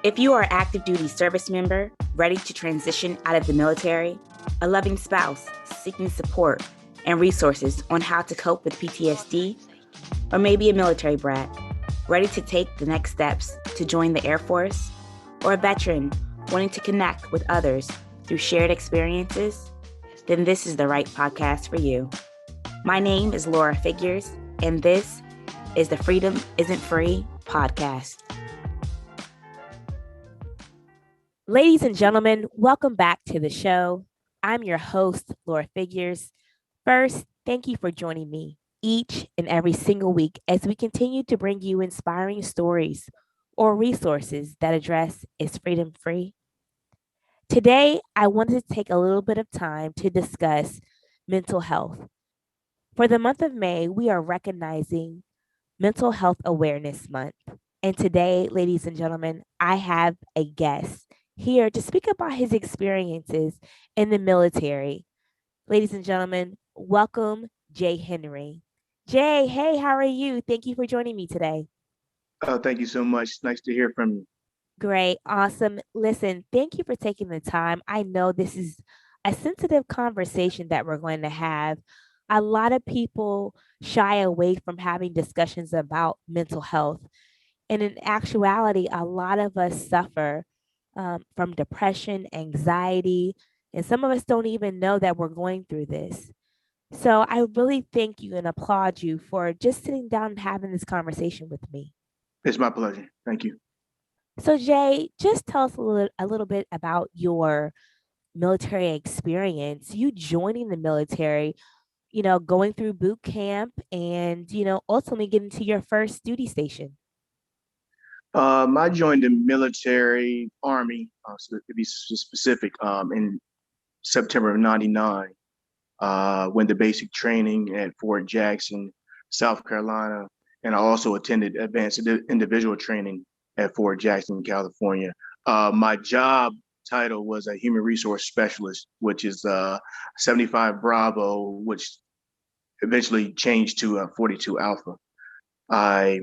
If you are an active duty service member ready to transition out of the military, a loving spouse seeking support and resources on how to cope with PTSD, or maybe a military brat ready to take the next steps to join the Air Force, or a veteran wanting to connect with others through shared experiences, then this is the right podcast for you. My name is Laura Figures, and this is the Freedom Isn't Free podcast. Ladies and gentlemen, welcome back to the show. I'm your host, Laura Figures. First, thank you for joining me each and every single week as we continue to bring you inspiring stories or resources that address is freedom free. Today, I wanted to take a little bit of time to discuss mental health. For the month of May, we are recognizing Mental Health Awareness Month. And today, ladies and gentlemen, I have a guest here to speak about his experiences in the military. Ladies and gentlemen, welcome Jay Henry. Jay, hey, how are you? Thank you for joining me today. Thank you so much. Nice to hear from you. Great, awesome. Listen, thank you for taking the time. I know this is a sensitive conversation that we're going to have. A lot of people shy away from having discussions about mental health. And in actuality, a lot of us suffer from depression, anxiety, and some of us don't even know that we're going through this. So I really thank you and applaud you for just sitting down and having this conversation with me. It's my pleasure. Thank you. So Jay, just tell us a little bit about your military experience. You joining the military, going through boot camp and, ultimately getting to your first duty station. I joined the military Army, to be specific, in September of '99, went to basic training at Fort Jackson, South Carolina, and I also attended advanced individual training at Fort Jackson, California. My job title was a human resource specialist, which is 75 Bravo, which eventually changed to 42 Alpha. I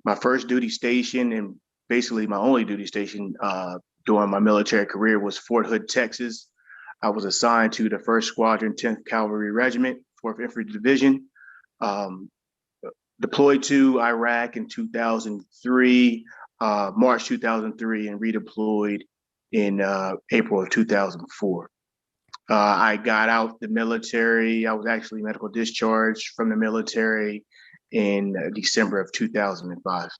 My first duty station and basically my only duty station during my military career was Fort Hood, Texas. I was assigned to the 1st Squadron, 10th Cavalry Regiment, 4th Infantry Division. Um, Deployed to Iraq in 2003, March 2003, and redeployed in April of 2004. I got out the military. I was actually medical discharged from the military in December of 2005.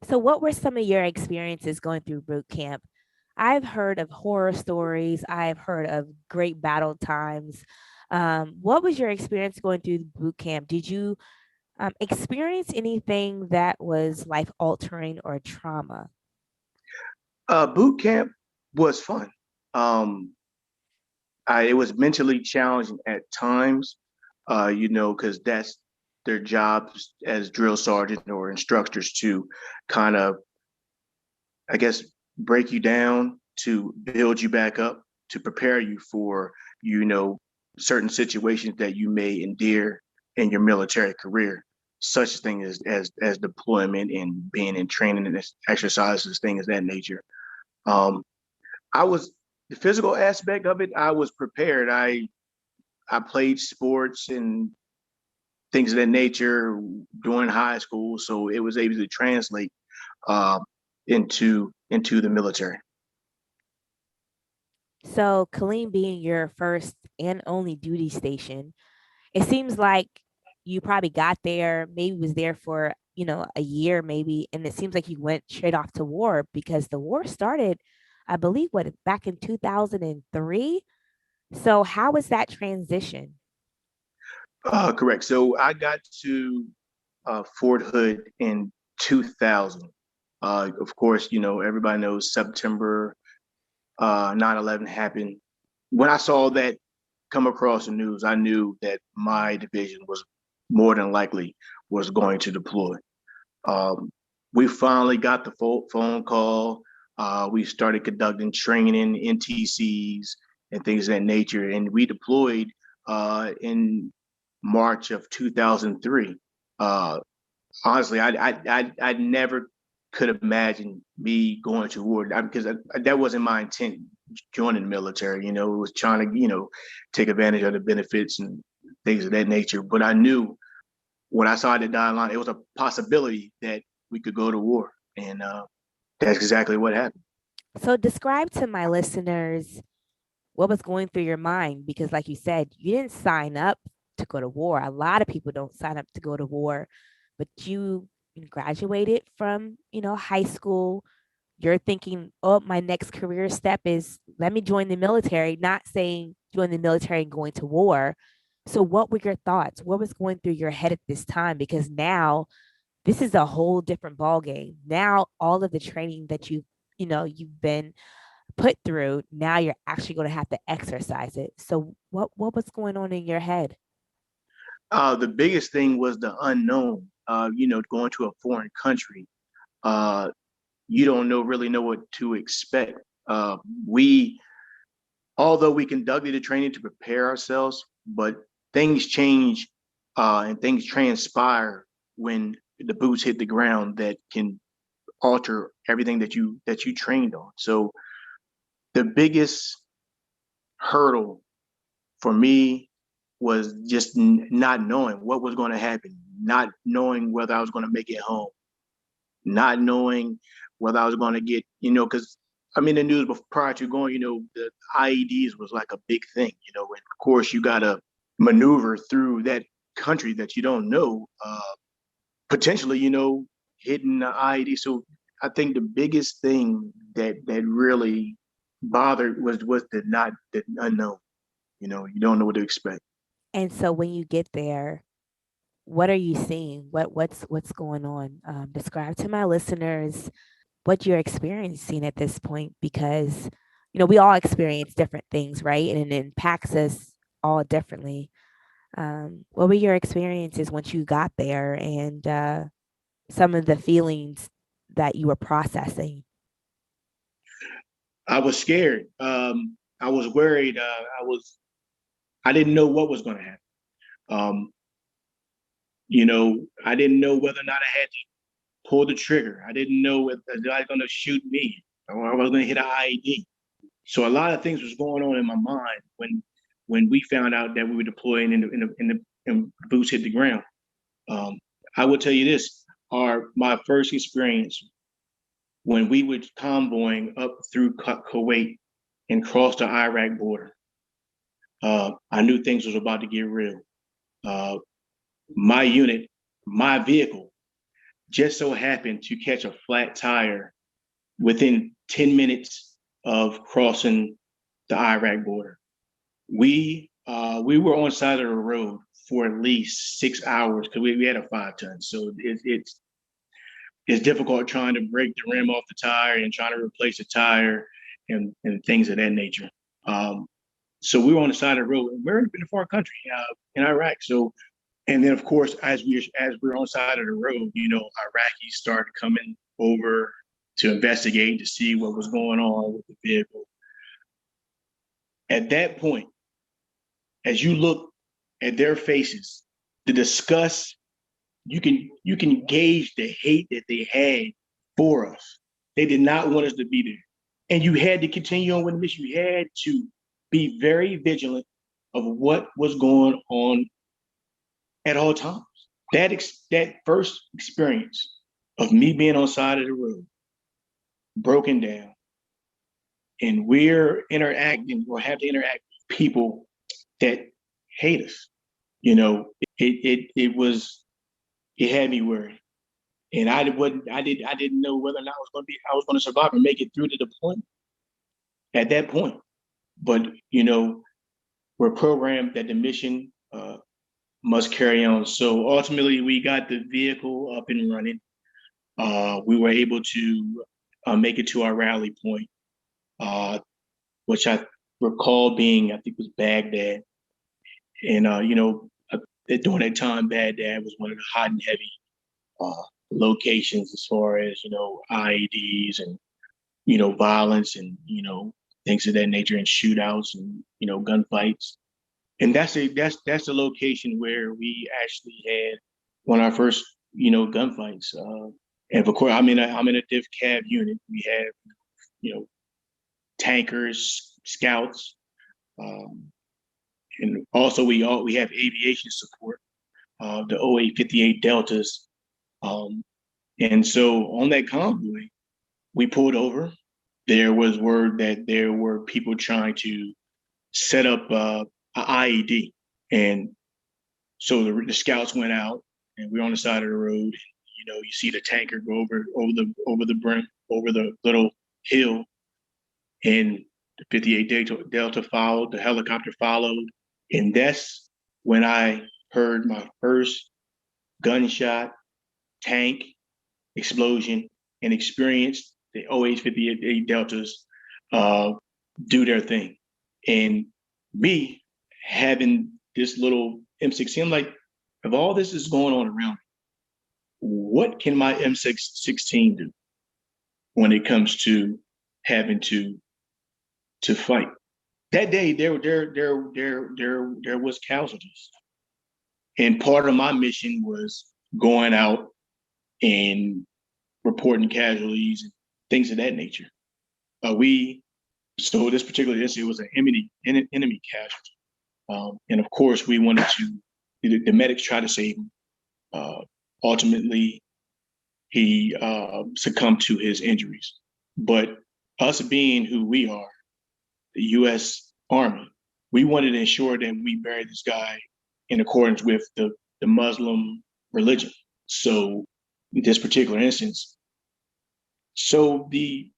So, what were some of your experiences going through boot camp? I've heard of horror stories, I've heard of great battle times. What was your experience going through boot camp? Did you experience anything that was life altering or trauma? Boot camp was fun. Um, it was mentally challenging at times, because that's their jobs as drill sergeant or instructors to kind of, I guess, break you down to build you back up to prepare you for, you know, certain situations that you may endure in your military career, such thing as deployment and being in training and exercises, things of that nature. Um, I was the physical aspect of it. I was prepared. I played sports and things of that nature during high school, so it was able to translate uh, into the military. So, Killeen being your first and only duty station, it seems like you probably got there, maybe was there for, a year maybe, and it seems like you went straight off to war because the war started, I believe, back in 2003. So, how was that transition? Correct. So I got to Fort Hood in 2000. Of course, everybody knows September 9/11 happened. When I saw that come across the news, I knew that my division was more than likely was going to deploy. Um, we finally got the phone call. We started conducting training, NTCs, and things of that nature, and we deployed in March of 2003. Uh, Honestly, I never. could imagine me going to war because that wasn't my intent joining the military. It was trying to, take advantage of the benefits and things of that nature. But I knew when I saw the dotted line, it was a possibility that we could go to war. And that's exactly what happened. So describe to my listeners what was going through your mind, because like you said, you didn't sign up to go to war. A lot of people don't sign up to go to war, but you graduated from, high school. You're thinking, oh, my next career step is let me join the military, not saying join the military and going to war. So what were your thoughts? What was going through your head at this time? Because now this is a whole different ball game. Now all of the training that you've been put through, now you're actually going to have to exercise it. So what was going on in your head? The biggest thing was the unknown. Going to a foreign country. Uh, you don't really know what to expect. We, although we conducted the training to prepare ourselves, but things change and things transpire when the boots hit the ground that can alter everything that you trained on. So the biggest hurdle for me was just not knowing what was going to happen, not knowing whether I was going to make it home, not knowing whether I was going to get, because the news prior to going, the IEDs was like a big thing, and of course you got to maneuver through that country that you don't know, potentially, hitting the IED. So I think the biggest thing that really bothered was the unknown. You don't know what to expect. And so when you get there, what are you seeing? What's going on? Describe to my listeners what you're experiencing at this point, because we all experience different things, right? And it impacts us all differently. What were your experiences once you got there, and some of the feelings that you were processing? I was scared. I was worried. I didn't know what was going to happen. Um, I didn't know whether or not I had to pull the trigger. I didn't know if they were going to shoot me or I was going to hit an IED. So a lot of things was going on in my mind when we found out that we were deploying and boots hit the ground. Um, I will tell you this: my first experience when we were convoying up through Kuwait and crossed the Iraq border. I knew things was about to get real. Uh, my unit, my vehicle, just so happened to catch a flat tire within 10 minutes of crossing the Iraq border. We were on side of the road for at least 6 hours because we had a 5 ton. So it's difficult trying to break the rim off the tire and trying to replace the tire and things of that nature. Um, so we were on the side of the road. We're in a far country in Iraq. So, and then of course, as we're on the side of the road, Iraqis started coming over to investigate to see what was going on with the vehicle. At that point, as you look at their faces, the disgust, you can gauge the hate that they had for us. They did not want us to be there. And you had to continue on with the mission. You had to be very vigilant of what was going on at all times. That first experience of me being on the side of the road, broken down, and we're interacting or have to interact with people that hate us. It had me worried. And I didn't know whether or not I was going to survive and make it through the deployment at that point. But we're programmed that the mission must carry on. So ultimately, we got the vehicle up and running. We were able to make it to our rally point, uh, which I recall being, I think, was Baghdad. And during that time, Baghdad was one of the hot and heavy locations as far as IEDs and violence and things of that nature and shootouts and gunfights. And that's the location where we actually had one of our first gunfights. And of course, I'm in a div cab unit. We have, you know, tankers, scouts, um, and also we have aviation support, the 0858 Deltas. Um, and so on that convoy, we pulled over. There was word that there were people trying to set up an IED, and so the scouts went out, and we're on the side of the road. And, you see the tanker go over the brim, over the little hill, and the 58 Delta followed. The helicopter followed, and that's when I heard my first gunshot, tank explosion, and experienced the OH-58 Deltas uh, do their thing. And me having this little M16, I'm like, if all this is going on around me, what can my M16 do when it comes to having to fight? That day, there was casualties, and part of my mission was going out and reporting casualties and things of that nature. We So this particular incident was an enemy casualty, and of course we wanted to. The medics tried to save him. Ultimately, he succumbed to his injuries. But us being who we are, the U.S. Army, we wanted to ensure that we buried this guy in accordance with the Muslim religion. So in this particular instance, so the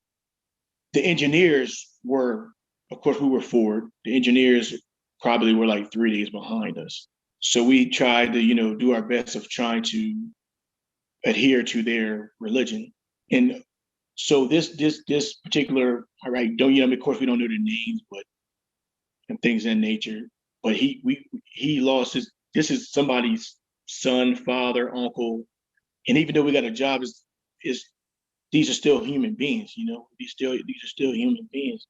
engineers were, of course, we were forward. The engineers probably were like 3 days behind us. So we tried to, do our best of trying to adhere to their religion. And so this particular, all right, don't of course we don't know their names, but and things of that nature. But he lost his. This is somebody's son, father, uncle, and even though we got a job, is these are still human beings. These are still human beings,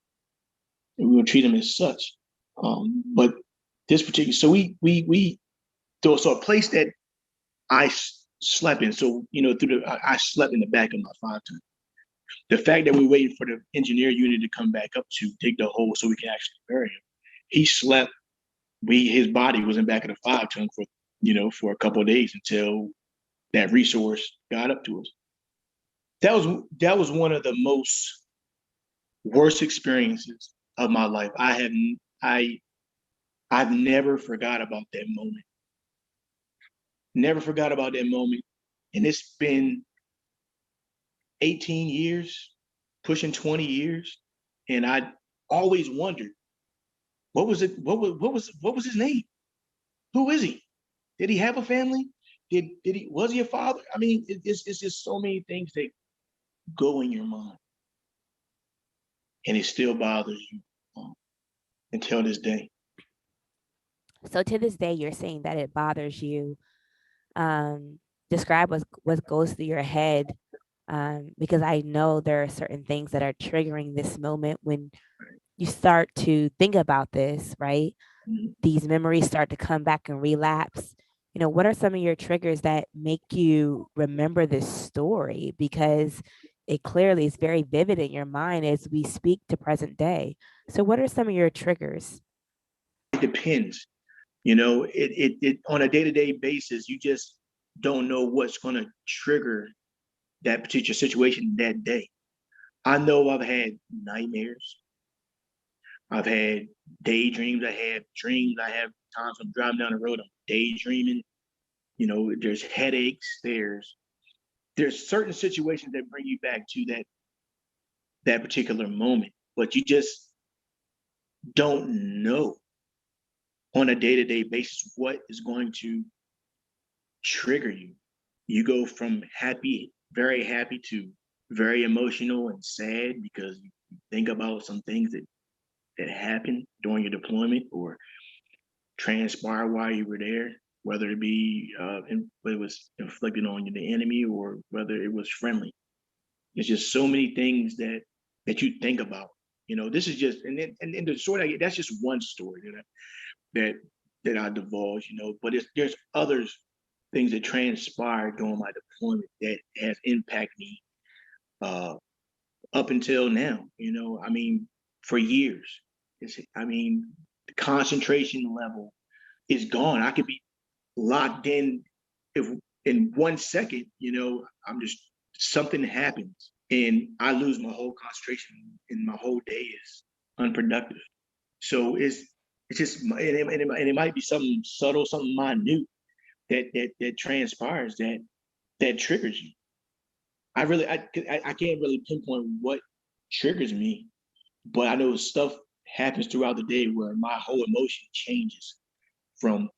and we will treat them as such. But this particular, so we so a place that I slept in. So I slept in the back of my 5 ton. The fact that we waited for the engineer unit to come back up to dig the hole so we can actually bury him, he slept. His body was in back of the 5 ton for a couple of days until that resource got up to us. That was one of the most worst experiences of my life. I've never forgot about that moment. Never forgot about that moment. And it's been 18 years, pushing 20 years. And I always wondered, what was it? What was his name? Who is he? Did he have a family? Was he a father? I mean, it's just so many things that go in your mind. And it still bothers you until this day. So to this day, you're saying that it bothers you. Um, Describe what goes through your head, because I know there are certain things that are triggering this moment when you start to think about this, right? Mhm. These memories start to come back and relapse. What are some of your triggers that make you remember this story? Because it clearly is very vivid in your mind as we speak to present day. So, what are some of your triggers? It depends. It on a day-to-day basis, you just don't know what's going to trigger that particular situation that day. I know I've had nightmares. I've had daydreams. I have dreams. I have times I'm driving down the road, I'm daydreaming. There's headaches. There's certain situations that bring you back to that particular moment, but you just don't know on a day-to-day basis what is going to trigger you. You go from happy, very happy, to very emotional and sad because you think about some things that happened during your deployment or transpired while you were there, whether it be whether it was inflicted on the enemy or whether it was friendly. There's just so many things that you think about. This is just and the story that's just one story that that I divulge. But there's others things that transpired during my deployment that has impacted me uh, up until now. I mean, for years. I mean, the concentration level is gone. I could be locked in if in 1 second, I'm just something happens and I lose my whole concentration and my whole day is unproductive. So it's just and it might be something subtle, something minute that transpires that triggers you. I can't really pinpoint what triggers me, but I know stuff happens throughout the day where my whole emotion changes from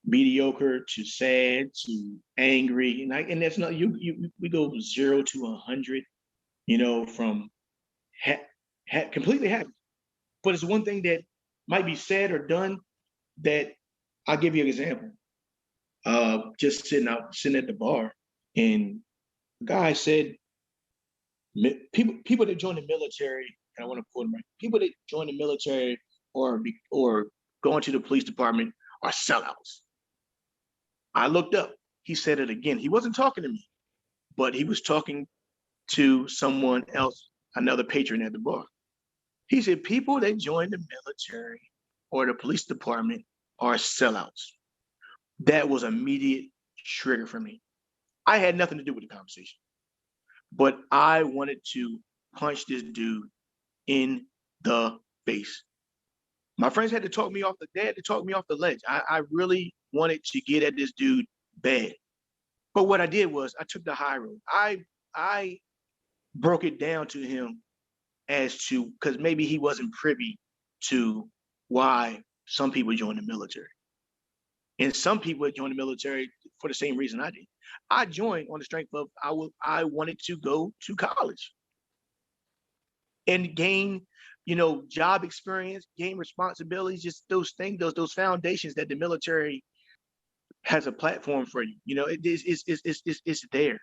mediocre to sad to angry, and that's not you. We go 0 to 100, from completely happy. But it's one thing that might be said or done that I'll give you an example. Just sitting at the bar, and the guy said, people that join the military, and I want to quote him right. People that join the military or go into the police department are sellouts. I looked up. He said it again. He wasn't talking to me, but he was talking to someone else, another patron at the bar. He said, people that join the military or the police department are sellouts. That was an immediate trigger for me. I had nothing to do with the conversation, but I wanted to punch this dude in the face. My friends had to talk me off the ledge. I really wanted to get at this dude bad. But what I did was I took the high road. I broke it down to him as to because maybe he wasn't privy to why some people join the military. And some people join the military for the same reason I did. I joined on the strength of I wanted to go to college and gain, job experience, gain responsibilities, just those things, those foundations that the military has a platform for you. It's there.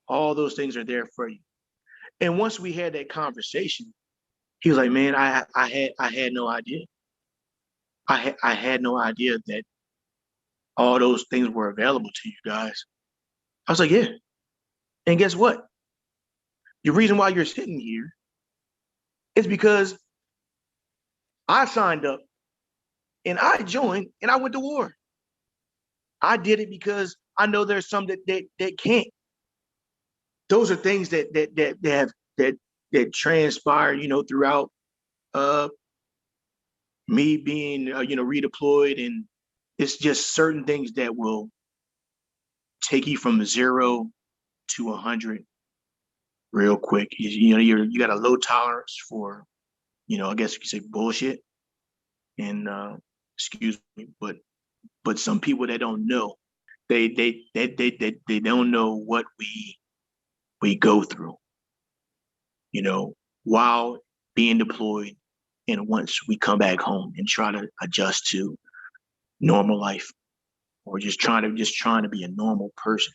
All those things are there for you. And once we had that conversation, he was like, "Man, I had no idea. I had no idea that all those things were available to you guys." I was like, "Yeah." And guess what? The reason why you're sitting here is because I signed up and I joined and I went to war. I did it because I know there's some that can't. Those are things that have that transpire, throughout uh me being redeployed, and it's just certain things that will take you from 0 to 100 real quick. You got a low tolerance for, I guess you could say bullshit, and excuse me, but some people that don't know, they don't know what we go through, while being deployed, and once we come back home and try to adjust to normal life, or just trying to be a normal person.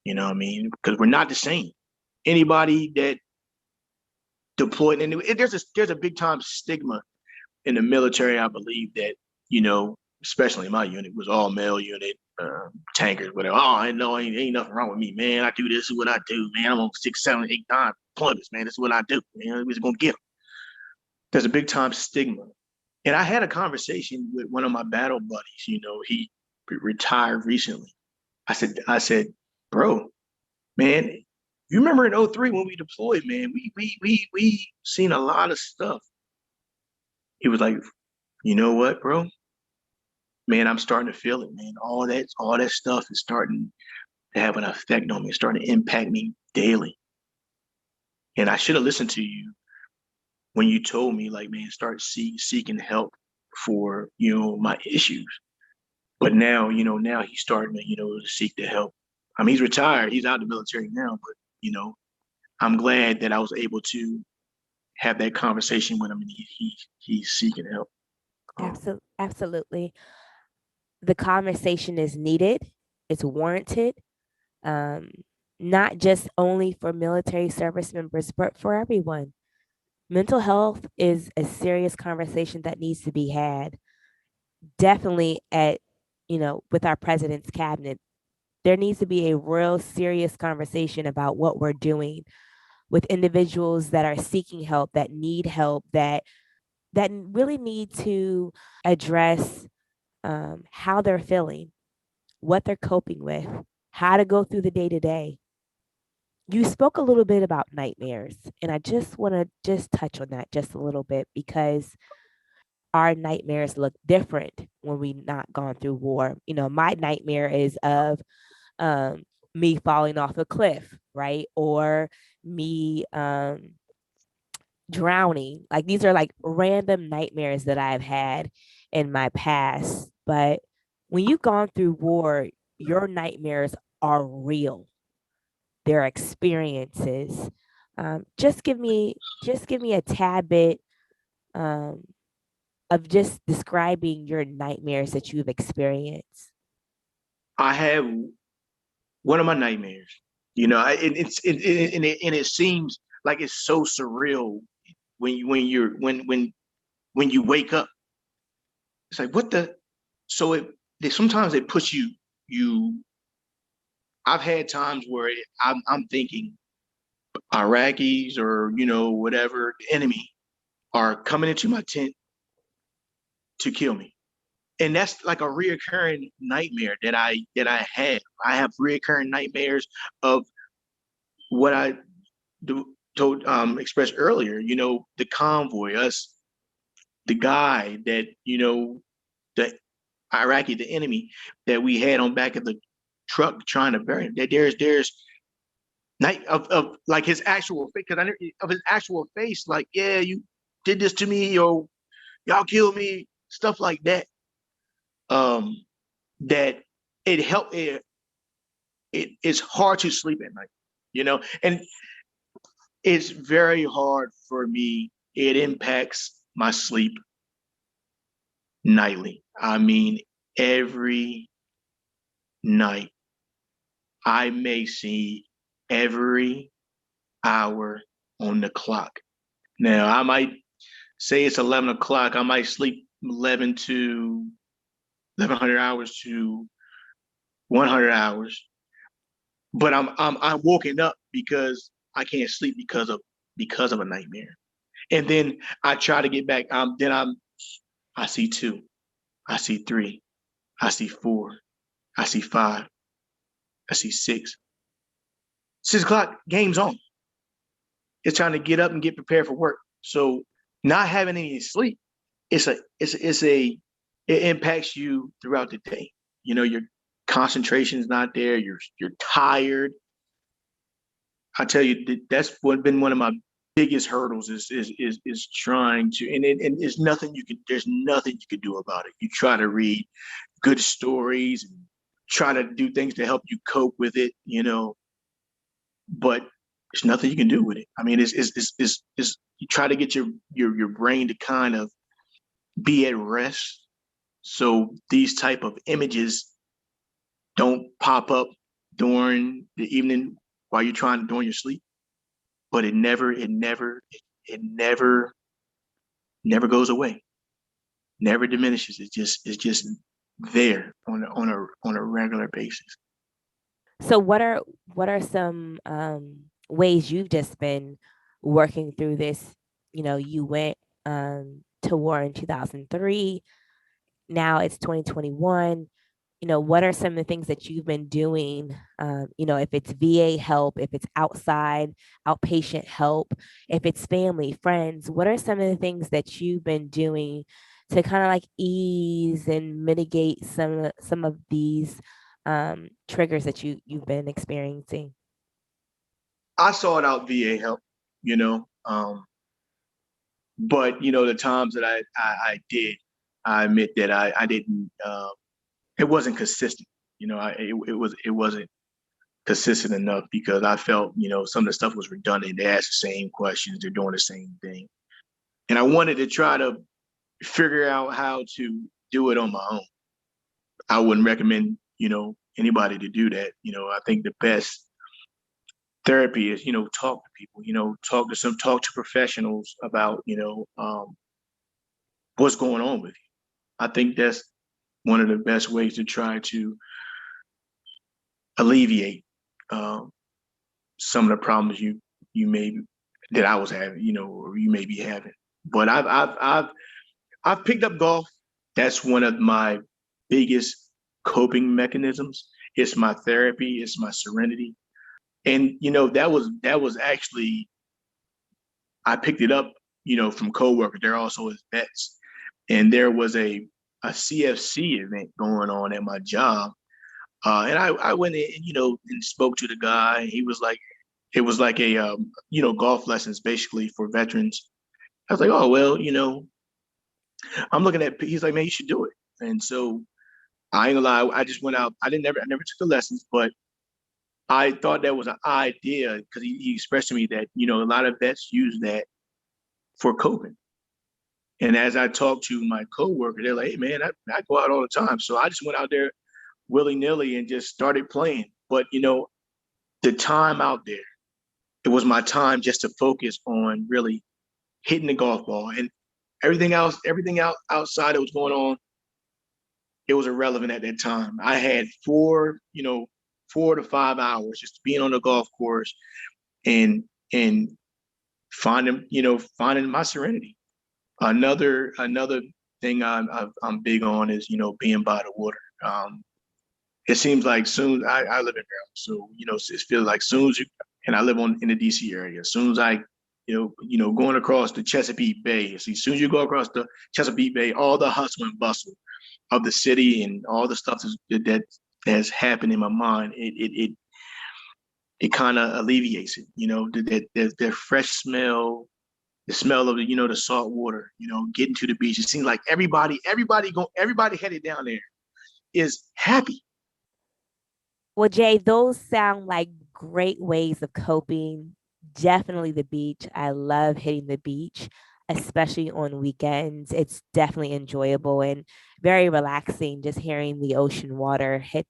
You know what I mean? Because we're not the same. Anybody that deployed, and there's a big time stigma in the military. I believe that, especially my unit was all male unit, tankers, whatever. Oh, I know ain't nothing wrong with me, man. I do this is what I do, man. I'm on 6, 7, 8, 9 deployments, man. This is what I do. Man, we're just gonna get them. There's a big time stigma. And I had a conversation with one of my battle buddies. He retired recently. I said, bro, man, you remember in '03 when we deployed, man, we seen a lot of stuff. He was like, you know what, bro? Man, I'm starting to feel it, man. All that stuff is starting to have an effect on me, it's starting to impact me daily. And I should have listened to you when you told me, like, man, start seeking help for, my issues. But now he's starting to, to seek the help. I mean, he's retired, he's out of the military now, but I'm glad that I was able to have that conversation with him, and he's seeking help. Absolutely. The conversation is needed. It's warranted. Um, not just only for military service members, but for everyone. Mental health is a serious conversation that needs to be had. Definitely at with our president's cabinet, there needs to be a real serious conversation about what we're doing with individuals that are seeking help, that need help, that really need to address how they're feeling, what they're coping with, how to go through the day to day. You spoke a little bit about nightmares, and I just want to just touch on that just a little bit because our nightmares look different when we not gone through war. My nightmare is of um, me falling off a cliff, right? Or me drowning. Like these are like random nightmares that I've had in my past. But when you've gone through war, your nightmares are real. They're experiences. Just give me a tad bit um, of just describing your nightmares that you've experienced. I have one of my nightmares. And it seems like it's so surreal when you wake up. It's like what the so sometimes it puts you. I've had times where I'm thinking Iraqis or whatever the enemy are coming into my tent to kill me, and that's like a reoccurring nightmare that I have. I have reoccurring nightmares of what I told expressed earlier. The convoy, us, the guy that the Iraqi, the enemy that we had on back of the truck trying to bury him. That there's night of like his actual face, because of his actual face, like, yeah, you did this to me, or y'all killed me, stuff like that. Um, that it helped. It's hard to sleep at night, and it's very hard for me. It impacts my sleep nightly. I mean, every night I may see every hour on the clock. Now, I might say it's 11 o'clock. I might sleep 1100 hours to 100 hours, but I'm woken up because I can't sleep because of a nightmare. And then I try to get back. I see two, I see three, I see four, I see five, I see six. 6 o'clock, game's on. It's time to get up and get prepared for work. So not having any sleep, it impacts you throughout the day. Your concentration is not there. You're tired. I tell you, that's been one of my biggest hurdles is trying to, and there's nothing you can do about it. You try to read good stories and try to do things to help you cope with it, but there's nothing you can do with it. I mean, it's you try to get your brain to kind of be at rest, so these type of images don't pop up during the evening while you're trying during your sleep. But it never goes away, never diminishes. It's just there on a regular basis. So what are some ways you've just been working through this? You went to war in 2003. Now it's 2021. What are some of the things that you've been doing? If it's VA help, if it's outside outpatient help, if it's family, friends, what are some of the things that you've been doing to kind of like ease and mitigate some of these triggers that you've been experiencing? I sought out VA help, you know, but the times that I did, I admit that I didn't. It wasn't consistent. It wasn't consistent enough because I felt some of the stuff was redundant. They asked the same questions. They're doing the same thing, and I wanted to try to figure out how to do it on my own. I wouldn't recommend anybody to do that. I think the best therapy is talk to people. Talk to professionals about what's going on with you. I think one of the best ways to try to alleviate um, some of the problems you may that I was having, or you may be having. But I've picked up golf. That's one of my biggest coping mechanisms. It's my therapy. It's my serenity. And that was actually I picked it up, from coworkers. They're also as vets, and there was a CFC event going on at my job. And I went in, and spoke to the guy. He was like, it was like a, golf lessons basically for veterans. I was like, oh, well, I'm looking at, he's like, man, you should do it. And so I ain't gonna lie, I just went out. I never took the lessons, but I thought that was an idea because he expressed to me that, a lot of vets use that for coping. And as I talked to my coworker, they're like, hey, man, I go out all the time. So I just went out there willy nilly and just started playing. But, the time out there, it was my time just to focus on really hitting the golf ball, and everything out outside that was going on, it was irrelevant at that time. I had 4 to 5 hours just being on the golf course and finding my serenity. Another thing I'm big on is being by the water. It seems like soon I live in Maryland, so it feels like soon as you and I live in the DC area. As soon as I going across the Chesapeake Bay. See, as soon as you go across the Chesapeake Bay, all the hustle and bustle of the city and all the stuff that has happened in my mind, it kind of alleviates it. The fresh smell, the smell of the salt water. Getting to the beach. It seems like everybody headed down there is happy. Well, Jay, those sound like great ways of coping. Definitely the beach. I love hitting the beach, especially on weekends. It's definitely enjoyable and very relaxing just hearing the ocean water hit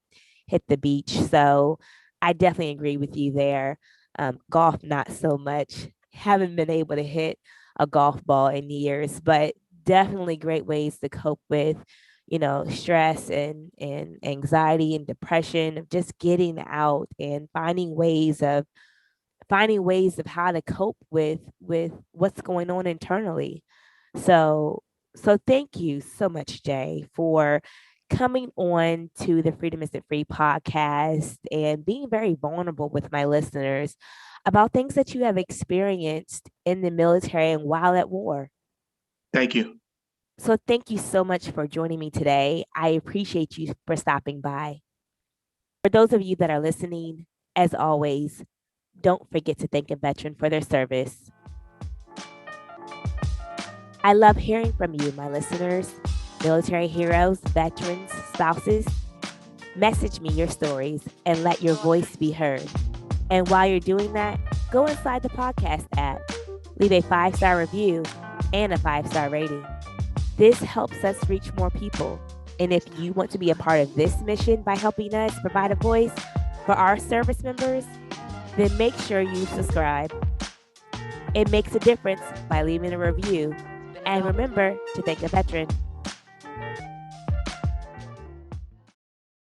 the beach. So I definitely agree with you there. Golf, not so much. Haven't been able to hit a golf ball in years, but definitely great ways to cope with stress and anxiety and depression of just getting out and finding ways of how to cope with what's going on internally. So so thank you so much, Jay, for coming on to the Freedom Isn't Free podcast and being very vulnerable with my listeners about things that you have experienced in the military and while at war. Thank you. So thank you so much for joining me today. I appreciate you for stopping by. For those of you that are listening, as always, don't forget to thank a veteran for their service. I love hearing from you, my listeners, military heroes, veterans, spouses. Message me your stories and let your voice be heard. And while you're doing that, go inside the podcast app, leave a 5-star review and a 5-star rating. This helps us reach more people. And if you want to be a part of this mission by helping us provide a voice for our service members, then make sure you subscribe. It makes a difference by leaving a review. And remember to thank a veteran.